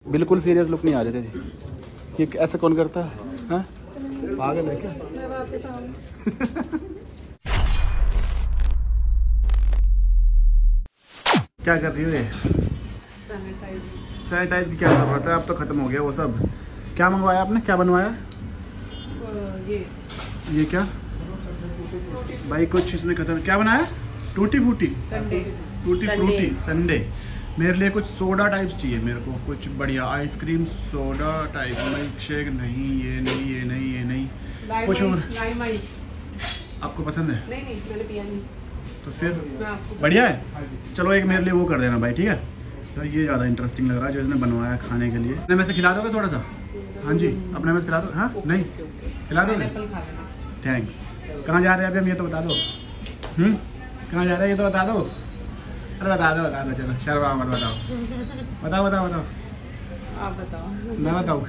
बिल्कुल serious look नहीं आ रहे थे। ये ऐसा कौन करता है? हाँ पागल है क्या? क्या कर रही हो ये? सैनिटाइज की क्या जरूरत है, अब तो खत्म हो गया वो सब। क्या मंगवाया आपने, क्या बनवाया? ये क्या भाई, कुछ इसमें खत्म। क्या बनाया? टूटी फूटी टूटी फ्रूटी संडे। मेरे लिए कुछ सोडा टाइप्स चाहिए मेरे को, कुछ बढ़िया ice cream soda type. Milk shake नहीं, ये नहीं, ये नहीं, ये नहीं, कुछ और। आपको पसंद है? नहीं मैंने पिया नहीं। तो फिर बढ़िया है। चलो एक मेरे लिए वो कर देना भाई, ठीक है? तो ये ज़्यादा इंटरेस्टिंग लग रहा है जो इसने बनवाया खाने के लिए। अपने में से खिला दोगे थोड़ा सा? हाँ जी, अपने में से खिला दो। हाँ नहीं खिला दोगे? थैंक्स। कहाँ जा रहे हैं अभी हम, ये तो बता दो। कहाँ जा रहे हैं ये तो बता दो। अरे बता दो चलो, शर्मा मत बताओ। बताओ आप बताओ। मैं बताऊँ?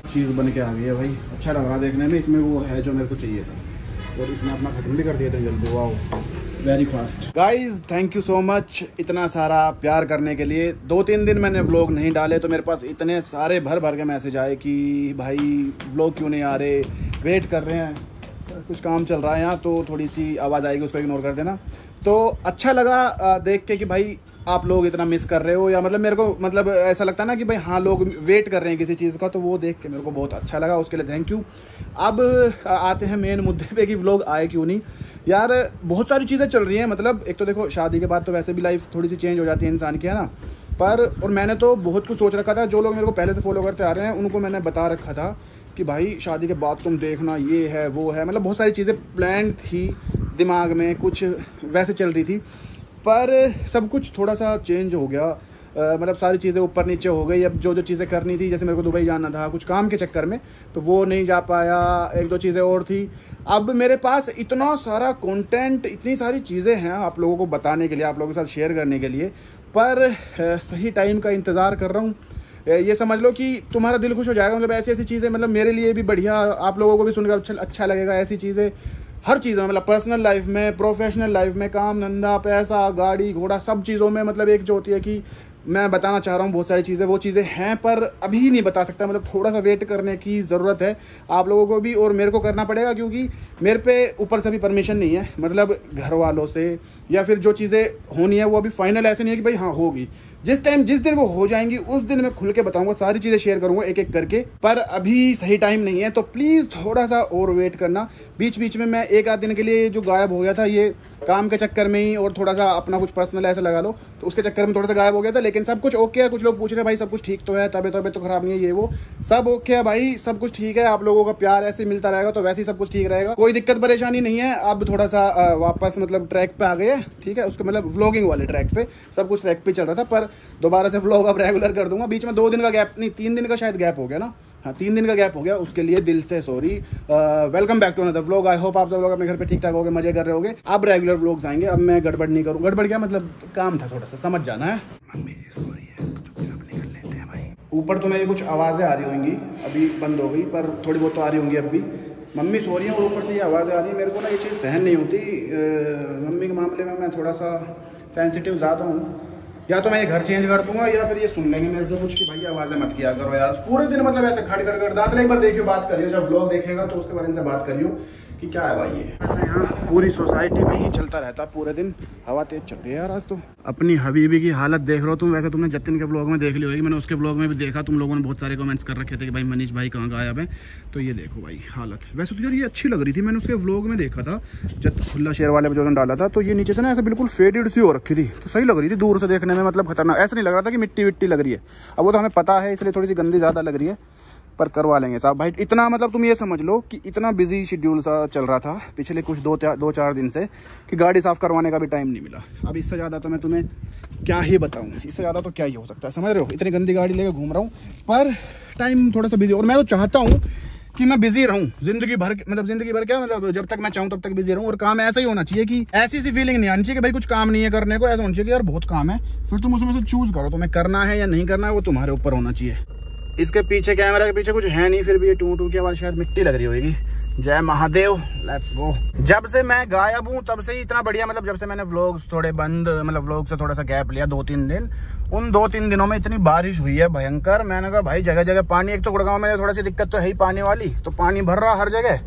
चीज़ बन के आ गई है भाई, अच्छा लग रहा है देखने में। इसमें वो है जो मेरे को चाहिए था, और इसने अपना ख़त्म भी कर दिया था जल्दी। Wow very fast. Guys thank you so much इतना सारा प्यार करने के लिए। 2-3 दिन मैंने व्लॉग नहीं डाले तो मेरे पास इतने सारे भर के मैसेज आए कि भाई व्लॉग क्यों नहीं आ रहे, वेट कर रहे हैं, कुछ काम चल रहा है यहाँ, तो थोड़ी सी आवाज़ आएगी, उसको इग्नोर कर देना। तो अच्छा लगा देख के कि भाई आप लोग इतना मिस कर रहे हो, या मतलब मेरे को मतलब ऐसा लगता है ना कि भाई हाँ लोग वेट कर रहे हैं किसी चीज़ का, तो वो देख के मेरे को बहुत अच्छा लगा, उसके लिए थैंक यू। अब आते हैं मेन मुद्दे पे कि व्लॉग आए क्यों नहीं। यार बहुत सारी चीज़ें चल रही हैं, मतलब एक तो देखो शादी के बाद तो वैसे भी लाइफ थोड़ी सी चेंज हो जाती है इंसान की, है ना। पर और मैंने तो बहुत कुछ सोच रखा था, जो लोग मेरे को पहले से फॉलो करते आ रहे हैं उनको मैंने बता रखा था कि भाई शादी के बाद तुम देखना ये है वो है, मतलब बहुत सारी चीज़ें प्लान थी दिमाग में, कुछ वैसे चल रही थी, पर सब कुछ थोड़ा सा चेंज हो गया। मतलब सारी चीज़ें ऊपर नीचे हो गई। अब जो चीज़ें करनी थी, जैसे मेरे को दुबई जाना था कुछ काम के चक्कर में, तो वो नहीं जा पाया। 1-2 चीज़ें और थी। अब मेरे पास इतना सारा कंटेंट, इतनी सारी चीज़ें हैं आप लोगों को बताने के लिए, आप लोगों के साथ शेयर करने के लिए, पर सही टाइम का इंतज़ार कर रहा हूँ। ये समझ लो कि तुम्हारा दिल खुश हो जाएगा। मतलब ऐसी चीज़ें, मतलब मेरे लिए भी बढ़िया, आप लोगों को भी सुनकर अच्छा लगेगा। ऐसी चीज़ें हर चीज़ में, मतलब पर्सनल लाइफ में, प्रोफेशनल लाइफ में, काम धंधा, पैसा, गाड़ी घोड़ा, सब चीज़ों में, मतलब एक जो होती है कि मैं बताना चाह रहा हूँ बहुत सारी चीज़ें, वो चीज़ें हैं पर अभी नहीं बता सकता। मतलब थोड़ा सा वेट करने की ज़रूरत है आप लोगों को भी, और मेरे को करना पड़ेगा, क्योंकि मेरे पे ऊपर से भी परमिशन नहीं है, मतलब घर वालों से, या फिर जो चीज़ें होनी है वो अभी फाइनल ऐसे नहीं है कि भाई हाँ होगी। जिस दिन वो हो जाएंगी उस दिन मैं खुल के बताऊंगा, सारी चीज़ें शेयर करूंगा एक एक करके, पर अभी सही टाइम नहीं है। तो प्लीज़ थोड़ा सा और वेट करना। बीच बीच में मैं 1-8 दिन के लिए जो गायब हो गया था, ये काम के चक्कर में ही, और थोड़ा सा अपना कुछ पर्सनल ऐसा लगा लो, तो उसके चक्कर में थोड़ा सा गायब हो गया था। लेकिन सब कुछ ओके है। कुछ लोग पूछ रहे हैं भाई सब कुछ ठीक तो है, तबीयत तो ख़राब नहीं है, ये वो सब ओके है भाई, सब कुछ ठीक है। आप लोगों का प्यार ऐसे मिलता रहेगा तो वैसे ही सब कुछ ठीक रहेगा, कोई दिक्कत परेशानी नहीं है। अब थोड़ा सा वापस मतलब ट्रैक पे आ गए, ठीक है, उसके मतलब व्लॉगिंग वाले ट्रैक पे, सब कुछ ट्रैक पे चल रहा था, पर दोबारा से व्लॉग अब रेगुलर कर दूंगा। बीच में 2 दिन का गैप, नहीं 3 दिन का शायद गैप हो गया ना, हाँ 3 दिन का गैप हो गया, उसके लिए दिल से sorry. Welcome back to another vlog. I hope आप सब लोग अपने घर पे ठीक ठाक होगे, मजे कर रहे होगे। अब रेगुलर व्लॉग्स आएंगे, अब मैं गड़बड़ नहीं करूँ। गड़बड़ क्या मतलब, काम था थोड़ा सा, समझ जाना है। मम्मी सो रही है तो चुपचाप निकल लेते हैं भाई। ऊपर तो मेरी कुछ आवाज़ें आ रही होंगी, अभी बंद हो गई, पर थोड़ी बहुत तो आ रही होंगी अब भी। मम्मी सो रही है और ऊपर से ये आवाज़ें आ रही है। मेरे को ना ये चीज़ सहन नहीं होती, मम्मी के मामले में मैं थोड़ा सा सेंसिटिव ज़्यादा हूँ। या तो मैं ये घर चेंज कर दूंगा, या फिर ये सुन लेंगे मेरे से कुछ कि भाई आवाज़ें मत किया करो यार पूरे दिन, मतलब ऐसे खड़ कर दांत। एक बार देखियो, बात करियो, जब व्लॉग देखेगा तो उसके बाद इनसे बात करियो कि क्या है भाई ये। ऐसे यहाँ पूरी सोसाइटी में ही चलता रहता पूरे दिन। हवा तेज चल रही है यार आज तो। अपनी हबीबी की हालत देख रहे हो तुम। वैसे तुमने जतिन के ब्लॉग में देख ली होगी, मैंने उसके ब्लॉग में भी देखा, तुम लोगों ने बहुत सारे कमेंट्स कर रखे थे कि भाई मनीष भाई कहाँ गायब है। तो ये देखो भाई हालत। वैसे तो यार ये अच्छी लग रही थी, मैंने उसके व्लॉग में देखा था जब खुला शेयर वाले पे जो डाला था, तो ये नीचे से ना ऐसे बिल्कुल फेडेड सी हो रखी थी, तो सही लग रही थी दूर से देखने में, मतलब खतरनाक। ऐसा नहीं लग रहा था कि मिट्टी विट्टी लग रही है। अब वो तो हमें पता है, इसलिए थोड़ी सी गंदी ज़्यादा लग रही है, पर करवा लेंगे साहब भाई। इतना मतलब तुम ये समझ लो कि इतना बिजी शेड्यूल सा चल रहा था पिछले कुछ 2-4 दिन से कि गाड़ी साफ़ करवाने का भी टाइम नहीं मिला। अब इससे ज़्यादा तो मैं तुम्हें क्या ही बताऊं, इससे ज़्यादा तो क्या ही हो सकता है, समझ रहे हो। इतनी गंदी गाड़ी लेकर घूम रहा हूँ, पर टाइम थोड़ा सा बिजी। और मैं तो चाहता हूँ कि मैं बिजी रहूँ ज़िंदगी भर, मतलब ज़िंदगी भर क्या, मतलब जब तक मैं चाहूँ तब तक बिजी रहूँ। और काम ऐसा ही होना चाहिए कि ऐसी सी फीलिंग नहीं आनी चाहिए कि भाई कुछ काम नहीं है करने को। ऐसा होना चाहिए कि यार बहुत काम है, फिर तुम उसमें से चूज़ करो, तुम्हें करना है या नहीं करना है, वो तुम्हारे ऊपर होना चाहिए। इसके पीछे कैमरा के पीछे कुछ है नहीं, फिर भी ये टू टू की आवाज़, शायद मिट्टी लग रही होगी। जय महादेव, लेट्स गो। जब से मैं गायब हूँ तब से ही इतना बढ़िया, मतलब जब से मैंने व्लॉग्स थोड़े बंद, मतलब व्लॉग से थोड़ा सा गैप लिया 2-3 दिन, उन 2-3 दिनों में इतनी बारिश हुई है भयंकर। मैंने कहा भाई जगह जगह पानी, एक तो गुड़गांव में थोड़ा सी दिक्कत तो है ही पानी वाली, तो पानी भर रहा हर जगह।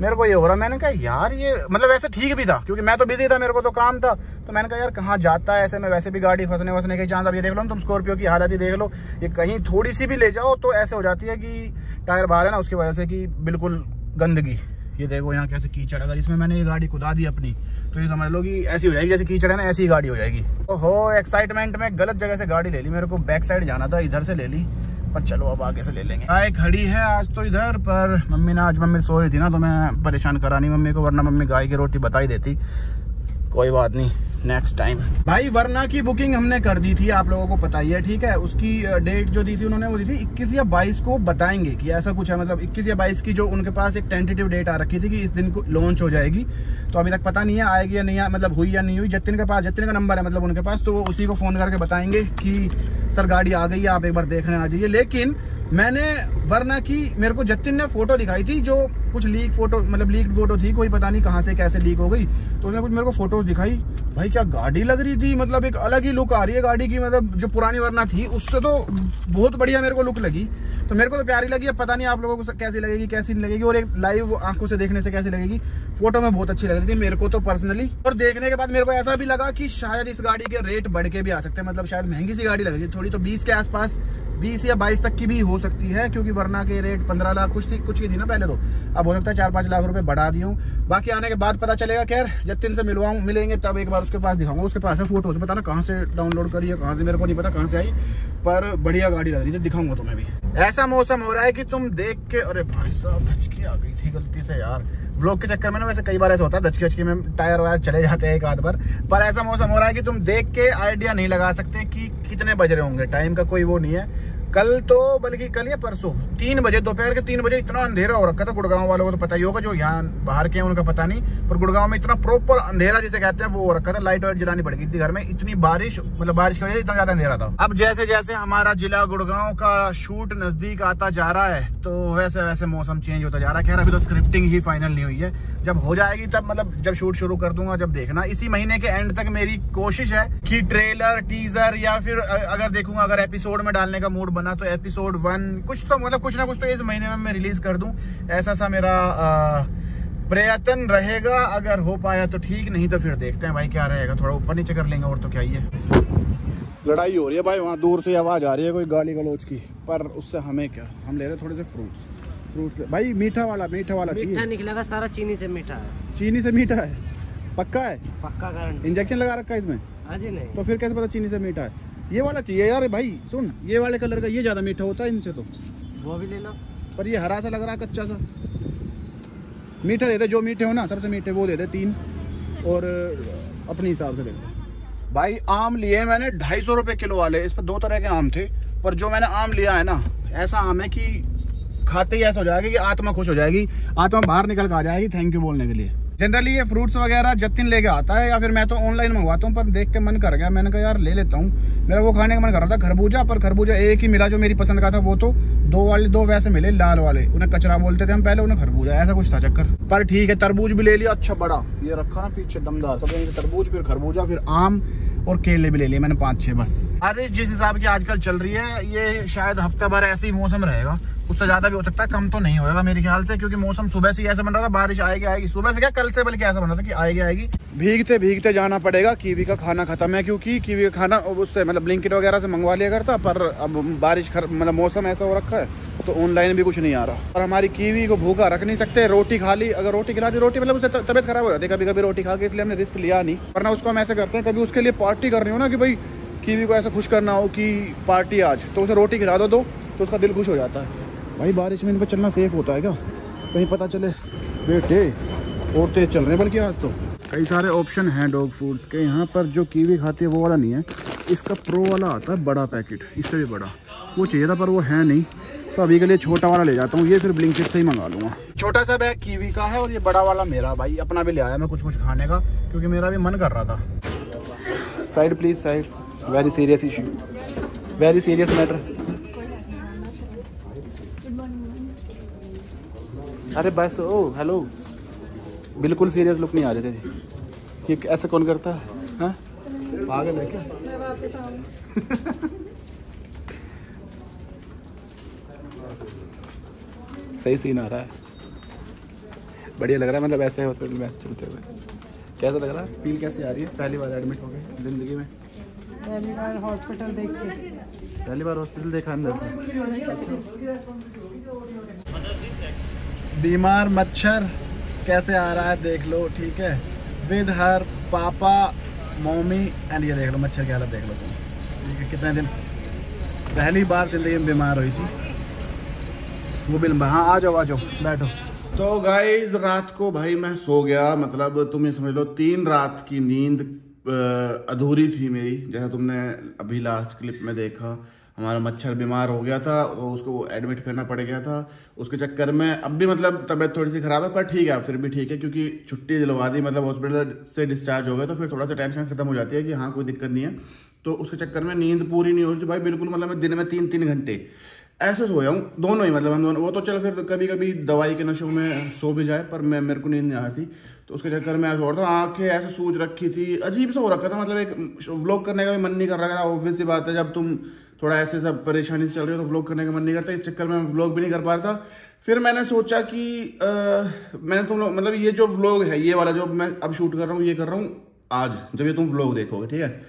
मेरे को ये हो रहा, मैंने कहा यार ये मतलब वैसे ठीक भी था क्योंकि मैं तो बिजी था, मेरे को तो काम था, तो मैंने कहा यार कहाँ जाता है ऐसे में, वैसे भी गाड़ी फंसने वसने के चांस। अब ये देख लो तुम स्कॉर्पियो की हालत ही देख लो, ये कहीं थोड़ी सी भी ले जाओ तो ऐसे हो जाती है कि टायर बाहर है ना, उसकी वजह से कि बिल्कुल गंदगी। ये देखो यहाँ कैसे कीचड़, अगर इसमें मैंने ये गाड़ी कुदा दी अपनी तो ये समझ लो कि ऐसी हो जाएगी जैसे कीचड़ है ना, ऐसी ही गाड़ी हो जाएगी। ओहो, एक्साइटमेंट में गलत जगह से गाड़ी ले ली, मेरे को बैक साइड जाना था, इधर से ले ली, पर चलो अब आगे से ले लेंगे। गाय खड़ी है आज तो इधर, पर मम्मी ने, आज मम्मी सो रही थी ना तो मैं परेशान करा नहीं मम्मी को, वरना मम्मी गाय की रोटी बता ही देती। कोई बात नहीं, नेक्स्ट टाइम। भाई वरना की बुकिंग हमने कर दी थी, आप लोगों को पता ही है, ठीक है। उसकी डेट जो दी थी उन्होंने, वो दी थी 21 या 22 को बताएंगे कि ऐसा कुछ है, मतलब 21 या 22 की जो उनके पास एक टेंटेटिव डेट आ रखी थी कि इस दिन को लॉन्च हो जाएगी। तो अभी तक पता नहीं है आएगी या नहीं, मतलब हुई या नहीं हुई। जतिन के पास, जतिन का नंबर है मतलब उनके पास, तो वो उसी को फ़ोन करके बताएंगे कि सर गाड़ी आ गई है, आप एक बार देखने आ जाइए। लेकिन मैंने वरना की, मेरे को जतिन ने फोटो दिखाई थी जो कुछ लीक फोटो, मतलब लीक्ड फोटो थी, कोई पता नहीं कहाँ से कैसे लीक हो गई, तो उसने कुछ मेरे को फोटोज दिखाई। भाई क्या गाड़ी लग रही थी, मतलब एक अलग ही लुक आ रही है गाड़ी की, मतलब जो पुरानी वरना थी उससे तो बहुत बढ़िया मेरे को लुक लगी, तो मेरे को तो प्यारी लगी। अब पता नहीं आप लोगों को कैसी लगेगी कैसी नहीं लगेगी, और एक लाइव आंखों से देखने से कैसी लगेगी। फोटो में बहुत अच्छी लग रही थी मेरे को तो पर्सनली, और देखने के बाद मेरे को ऐसा भी लगा कि शायद इस गाड़ी के रेट बढ़ के भी आ सकते हैं, मतलब शायद महंगी सी गाड़ी लग रही है थोड़ी, तो 20 के आसपास, 20 या 22 तक की भी हो सकती है, क्योंकि वरना के रेट 15 लाख कुछ की थी ना पहले, तो अब हो सकता है 4-5 लाख रुपए बढ़ा दी हूँ। बाकी आने के बाद पता चलेगा। खैर जतिन से मिलेंगे तब एक बार उसके पास दिखाऊंगा, उसके पास है फोटोज, पता ना कहाँ से डाउनलोड करी है, कहाँ से मेरे को नहीं पता कहाँ से आई, पर बढ़िया गाड़ी लग रही थी, दिखाऊंगा तुम्हें भी। ऐसा मौसम हो रहा है कि तुम देख के, अरे भाई साहब धचकी आ गई थी गलती से यार, व्लॉग के चक्कर में ना, वैसे कई बार ऐसा होता है धचकी में टायर वायर चले जाते हैं एक आध बार, पर ऐसा मौसम हो रहा है कि तुम देख के आइडिया नहीं लगा सकते कि कितने बज रहे होंगे, टाइम का कोई वो नहीं है। कल तो, बल्कि कल या परसों 3 बजे, दोपहर के 3 बजे इतना अंधेरा हो रखा था। गुड़गांव वालों को तो पता ही होगा, जो यहाँ बाहर के हैं उनका पता नहीं, पर गुड़गांव में इतना प्रॉपर अंधेरा जिसे कहते हैं वो हो रखा था, लाइट वाइट जलानी पड़ गई थी घर में, इतनी बारिश, मतलब बारिश की वजह से इतना ज्यादा अंधेरा था। अब जैसे जैसे हमारा जिला गुड़गांव का शूट नजदीक आता जा रहा है तो वैसे वैसे मौसम चेंज होता जा रहा है। खैर अभी तो स्क्रिप्टिंग ही फाइनल नहीं हुई है, जब हो जाएगी तब, मतलब जब शूट शुरू कर दूंगा जब देखना। इसी महीने के एंड तक मेरी कोशिश है कि ट्रेलर, टीजर या फिर अगर देखूंगा, अगर एपिसोड में डालने का मूड बना तो एपिसोड 1 कुछ तो, मतलब कुछ ना कुछ तो इस महीने में मैं रिलीज कर दूं, ऐसा सा मेरा प्रयत्न रहेगा। अगर हो पाया तो ठीक, नहीं तो फिर देखते हैं भाई क्या रहेगा, थोड़ा ऊपर नीचे कर लेंगे, और तो क्या ही है। लड़ाई हो रही है भाई, वहाँ दूर से आवाज आ रही है कोई गाली गलौज की, पर उससे हमें क्या, हम ले रहे थोड़े से फ्रूट्स भाई, मीठा वाला चाहिए। मीठा निकलेगा सारा, चीनी से मीठा है। चीनी से मीठा है? पक्का है? पक्का गारंटी। इंजेक्शन लगा रखा है इसमें? हाँ जी नहीं। तो फिर कैसे पता चीनी से मीठा है? ये वाला चाहिए यार भाई, सुन ये वाले कलर का, ये ज्यादा मीठा होता है इनसे, तो वो भी ले लो। पर ये हरा सा लग रहा है, कच्चा सा। मीठा दे दे, जो मीठे हो ना सबसे मीठे वो दे दे 3, और अपने हिसाब से दे दे भाई। आम लिए मैंने 250 रुपए किलो वाले, इस पर 2 तरह के आम थे, पर जो मैंने आम लिया है ना, ऐसा आम है कि खाते ही ऐसा हो जाएगा कि आत्मा खुश हो जाएगी, आत्मा बाहर निकल के आ जाएगी थैंक यू बोलने के लिए। जनरली ये फ्रूट्स वगैरह जतिन लेके आता है, या फिर मैं तो ऑनलाइन मंगवाता हूँ, पर देख के मन कर गया, मैंने कहा यार ले लेता हूँ। मेरा वो खाने का मन कर रहा था खरबूजा, पर खरबूजा एक ही मिला जो मेरी पसंद का था, वो तो 2 वैसे मिले लाल वाले, उन्हें कचरा बोलते थे हम पहले, उन्हें खरबूजा, ऐसा कुछ था चक्कर। पर ठीक है, तरबूज भी ले लिया, अच्छा बड़ा ये रखा ना पीछे दमदार, सबसे तरबूज, फिर खरबूजा, फिर आम और केले भी ले लिए मैंने 5-6 बस। अरे जिस हिसाब की आजकल चल रही है, ये शायद हफ्ते भर ऐसे ही मौसम रहेगा, उससे ज्यादा भी हो सकता है, कम तो नहीं होगा मेरे ख्याल से, क्योंकि मौसम सुबह से ऐसा बन रहा था बारिश आएगी, सुबह से क्या कल से बल्कि ऐसा बन रहा था कि आएगी। भीगते भीगते जाना पड़ेगा, कीवी का खाना खत्म है, क्योंकि कीवी का खाना उससे मतलब ब्लिंकिट वगैरह से मंगवा लिया करता, पर अब बारिश मतलब मौसम ऐसा हो रखा है तो ऑनलाइन भी कुछ नहीं आ रहा, और हमारी कीवी को भूखा रख नहीं सकते। रोटी खा ली, अगर रोटी खिला दी, रोटी मतलब उससे तबियत खराब हो जाती है कभी कभी रोटी खा के, इसलिए हमने रिस्क लिया नहीं, वरना उसको हम ऐसे करते हैं, कभी उसके लिए पार्टी करनी हो ना कि भाई कीवी को ऐसा खुश करना हो कि पार्टी आज, तो उसे रोटी खिला दो तो उसका दिल खुश हो जाता है। भाई बारिश में इन पर चलना सेफ होता है क्या, कहीं पता चले बेटे और तेज चल रहे हैं, बल्कि आज तो कई सारे ऑप्शन हैं डॉग फूड के यहाँ पर। जो कीवी खाती है वो वाला नहीं है, इसका प्रो वाला आता है बड़ा पैकेट, इससे भी बड़ा, वो चाहिए था पर वो है नहीं, तो अभी के लिए छोटा वाला ले जाता हूँ, ये फिर ब्लिंकिट से ही मंगा लूँगा। छोटा सा बैग कीवी का है और ये बड़ा वाला मेरा, भाई अपना भी ले आया मैं कुछ खाने का, क्योंकि मेरा भी मन कर रहा था। Side please side, very serious issue, very serious matter. अरे बस ओ हेलो, बिल्कुल सीरियस लुक नहीं आ रहे थे। ये ऐसा कौन करता है? हाँ पागल है क्या? मैं वापस आऊँ। सही सीन आ रहा है, बढ़िया लग रहा है। मतलब ऐसे हॉस्पिटल में ऐसे चलते हुए कैसा लग रहा है? फील कैसी आ रही है? पहली बार एडमिट हो गए ज़िंदगी में? पहली बार हॉस्पिटल देख के। पहली बार हॉस्पिटल देखा अंदर से? बीमार मच्छर कैसे आ रहा है देख लो, ठीक है, with her papa mummy and ये देख लो मच्छर की हालत देख लो तुम, ठीक है। कितने दिन पहली बार ज़िंदगी में बीमार हुई थी वो भी। हाँ आ जाओ बैठो। तो गाइज रात को भाई मैं सो गया, मतलब तुम ये समझ लो 3 रात की नींद अधूरी थी मेरी। जैसा तुमने अभी लास्ट क्लिप में देखा, हमारा मच्छर बीमार हो गया था तो उसको एडमिट करना पड़ गया था। उसके चक्कर में अब भी मतलब तबीयत थोड़ी सी ख़राब है, पर ठीक है, फिर भी ठीक है, क्योंकि छुट्टी दिलवा दी, मतलब हॉस्पिटल से डिस्चार्ज हो गया तो फिर थोड़ा सा टेंशन खत्म हो जाती है कि हाँ कोई दिक्कत नहीं है। तो उसके चक्कर में नींद पूरी नहीं हो रही थी भाई बिल्कुल, मतलब मैं दिन में 3-3 घंटे ऐसे सोया हूँ, दोनों ही, मतलब हम दोनों। वो तो चल फिर कभी कभी दवाई के नशों में सो भी जाए, पर मेरे को नींद नहीं आ रही थी, तो उसके चक्कर में ऐसा हो रहा था। आंखें ऐसे सूज रखी थी, अजीब सा हो रखा था, मतलब एक व्लॉग करने का भी मन नहीं कर रहा था। ऑब्वियस सी बात है, जब तुम थोड़ा ऐसे सब परेशानी से चल रही हो तो व्लॉग करने का मन नहीं करता। इस चक्कर में मैं व्लॉग भी नहीं कर पा रहा था। फिर मैंने सोचा कि मैंने तुम लोग, मतलब ये जो व्लॉग है ये वाला जो मैं अब शूट कर रहा हूँ, ये कर रहा हूँ आज जब ये तुम व्लॉग देखोगे, ठीक है।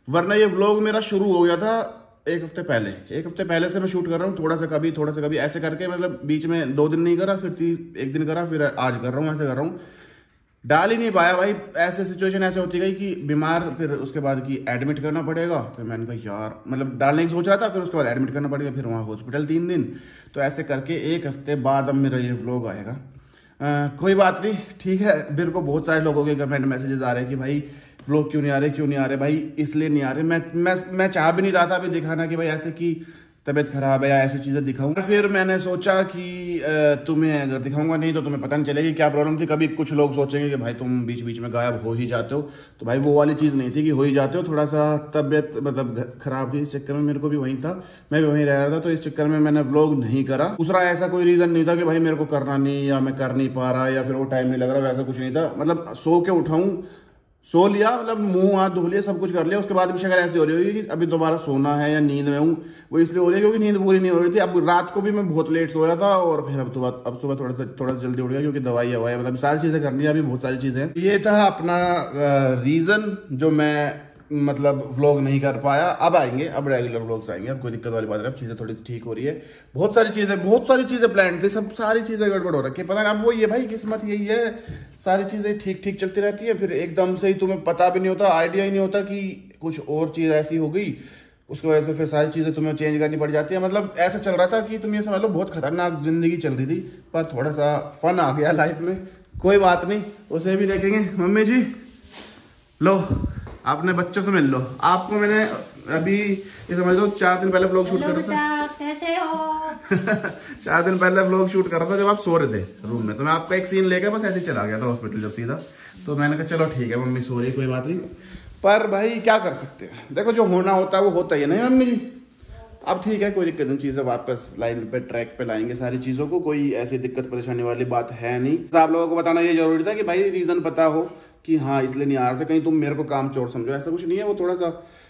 वरना ये व्लॉग मेरा शुरू हो गया था 1 हफ्ते पहले। 1 हफ्ते पहले से मैं शूट कर रहा हूँ, थोड़ा सा कभी ऐसे करके, मतलब बीच में 2 दिन नहीं करा, फिर 1 दिन करा, फिर आज कर रहा हूँ, ऐसे कर रहा हूँ। डाल ही नहीं पाया भाई, ऐसे सिचुएशन ऐसे होती गई कि बीमार, फिर उसके बाद कि एडमिट करना पड़ेगा। फिर मैंने कहा यार, मतलब डालने की सोच रहा था, फिर उसके बाद एडमिट करना पड़ेगा, फिर वहाँ हॉस्पिटल 3 दिन। तो ऐसे करके 1 हफ्ते बाद अब मेरा ये व्लॉग आएगा। कोई बात नहीं, ठीक है। मेरे को बहुत सारे लोगों के कमेंट मैसेजेस आ रहे हैं कि भाई व्लॉग क्यों नहीं आ रहे भाई, इसलिए नहीं आ रहे। मैं चाह भी नहीं रहा था अभी दिखाना कि भाई ऐसे कि तबीयत खराब है या ऐसी चीज़ें दिखाऊंगा। फिर मैंने सोचा कि तुम्हें अगर दिखाऊंगा नहीं तो तुम्हें पता नहीं चलेगी क्या प्रॉब्लम थी। कभी कुछ लोग सोचेंगे कि भाई तुम बीच बीच में गायब हो ही जाते हो, तो भाई वो वाली चीज़ नहीं थी कि हो ही जाते हो, थोड़ा सा तबीयत मतलब खराब थी, इस चक्कर में मेरे को भी वहीं था, मैं भी वहीं रह रहा था, तो इस चक्कर में मैंने व्लॉग नहीं करा। दूसरा ऐसा कोई रीज़न नहीं था कि भाई मेरे को करना नहीं, या मैं कर नहीं पा रहा, या फिर वो टाइम नहीं लग रहा, वैसा कुछ नहीं था। मतलब सो के उठाऊँ, सो लिया, मतलब मुंह हाथ धो लिया, सब कुछ कर लिया, उसके बाद भी शक्ल ऐसी हो रही होगी कि अभी दोबारा सोना है या नींद में हूँ। वो इसलिए हो रही है क्योंकि नींद पूरी नहीं हो रही थी। अब रात को भी मैं बहुत लेट सोया था, और फिर अब सुबह थोड़ा सा जल्दी उठ गया क्योंकि दवाई हवाई, मतलब सारी चीज़ें करनी है, अभी बहुत सारी चीज़ें। ये था अपना रीज़न जो मैं मतलब व्लॉग नहीं कर पाया। अब आएंगे, अब रेगुलर व्लॉग्स आएंगे, अब कोई दिक्कत वाली बात नहीं, अब चीज़ें थोड़ी ठीक हो रही है। बहुत सारी चीज़ें प्लान थी, सब सारी चीज़ें गड़बड़ हो रखी है, पता नहीं। अब वो ये भाई किस्मत यही है, सारी चीज़ें ठीक चलती रहती है, फिर एकदम से ही तुम्हें पता भी नहीं होता, आइडिया ही नहीं होता कि कुछ और चीज़ ऐसी हो गई, उसकी वजह से फिर सारी चीज़ें तुम्हें चेंज करनी पड़ जाती है। मतलब ऐसा चल रहा था कि तुम ये समझ लो बहुत खतरनाक जिंदगी चल रही थी, पर थोड़ा सा फन आ गया लाइफ में। कोई बात नहीं, उसे भी देखेंगे। मम्मी जी लो, आपने बच्चों से मिल लो। आपको मैंने अभी ये समझ लो 4 दिन पहले व्लॉग शूट कर रहा था। कैसे हो? 4 दिन पहले व्लॉग शूट कर रहा था जब आप सो रहे थे रूम में, तो मैं आपका एक सीन लेकर बस ऐसे ही चला गया था हॉस्पिटल जब सीधा। तो मैंने कहा चलो ठीक है मम्मी सो रही, कोई बात नहीं, पर भाई क्या कर सकते हैं, देखो जो होना होता है वो होता ही है, नहीं मम्मी जी? अब ठीक है, कोई दिक्कत नहीं, चीज़ें वापस लाइन पे ट्रैक पे लाएंगे सारी चीज़ों को, कोई ऐसी दिक्कत परेशानी वाली बात है नहीं। तो आप लोगों को बताना ये जरूरी था कि भाई रीज़न पता हो कि हाँ इसलिए नहीं आ रहा था, कहीं तुम मेरे को काम चोर समझो, ऐसा कुछ नहीं है। वो थोड़ा सा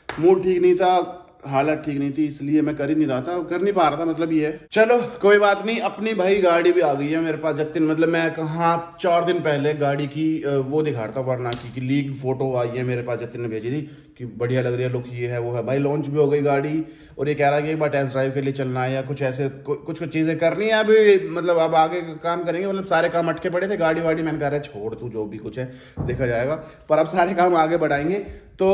मूड ठीक नहीं था, हालत ठीक नहीं थी, इसलिए मैं कर ही नहीं रहा था, कर नहीं पा रहा था, मतलब ये है। चलो कोई बात नहीं, अपनी भाई गाड़ी भी आ गई है मेरे पास जतिन, मतलब मैं कहाँ 4 दिन पहले गाड़ी की वो दिखा रहा था वरना की लीक फोटो आई है मेरे पास, जतिन ने भेजी थी कि बढ़िया लग रही है, लुक ये है वो है। भाई लॉन्च भी हो गई गाड़ी, और ये कह रहा है कि एक बार टेस्ट ड्राइव के लिए चलना है या कुछ ऐसे कुछ चीज़ें करनी है अभी, मतलब अब आगे काम करेंगे। मतलब सारे काम अटके पड़े थे, गाड़ी वाड़ी मैंने कह रहा है छोड़ तू, जो भी कुछ है देखा जाएगा, पर अब सारे काम आगे बढ़ाएंगे। तो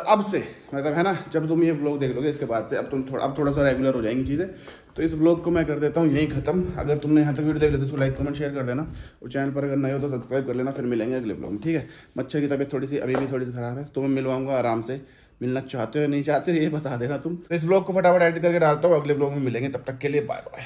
अब से मतलब है ना, जब तुम ये व्लॉग देख लोगे इसके बाद से अब थोड़ा सा रेगुलर हो जाएंगी चीज़ें। तो इस व्लॉग को मैं कर देता हूँ यहीं खत्म। अगर तुमने यहाँ तक वीडियो देख लेते तो लाइक कमेंट शेयर कर देना, और चैनल पर अगर नए हो तो सब्सक्राइब कर लेना। फिर मिलेंगे अगले व्लॉग में, ठीक है। मच्छर की तबीयत थोड़ी सी अभी भी थोड़ी सी खराब है, तो मैं मिलवाऊंगा आराम से। मिलना चाहते हो या नहीं चाहते हो ये बता देना तुम। तो इस व्लॉग को फटाफट एडिट करके डालता हूँ, अगले व्लॉग में मिलेंगे, तब तक के लिए बाय बाय।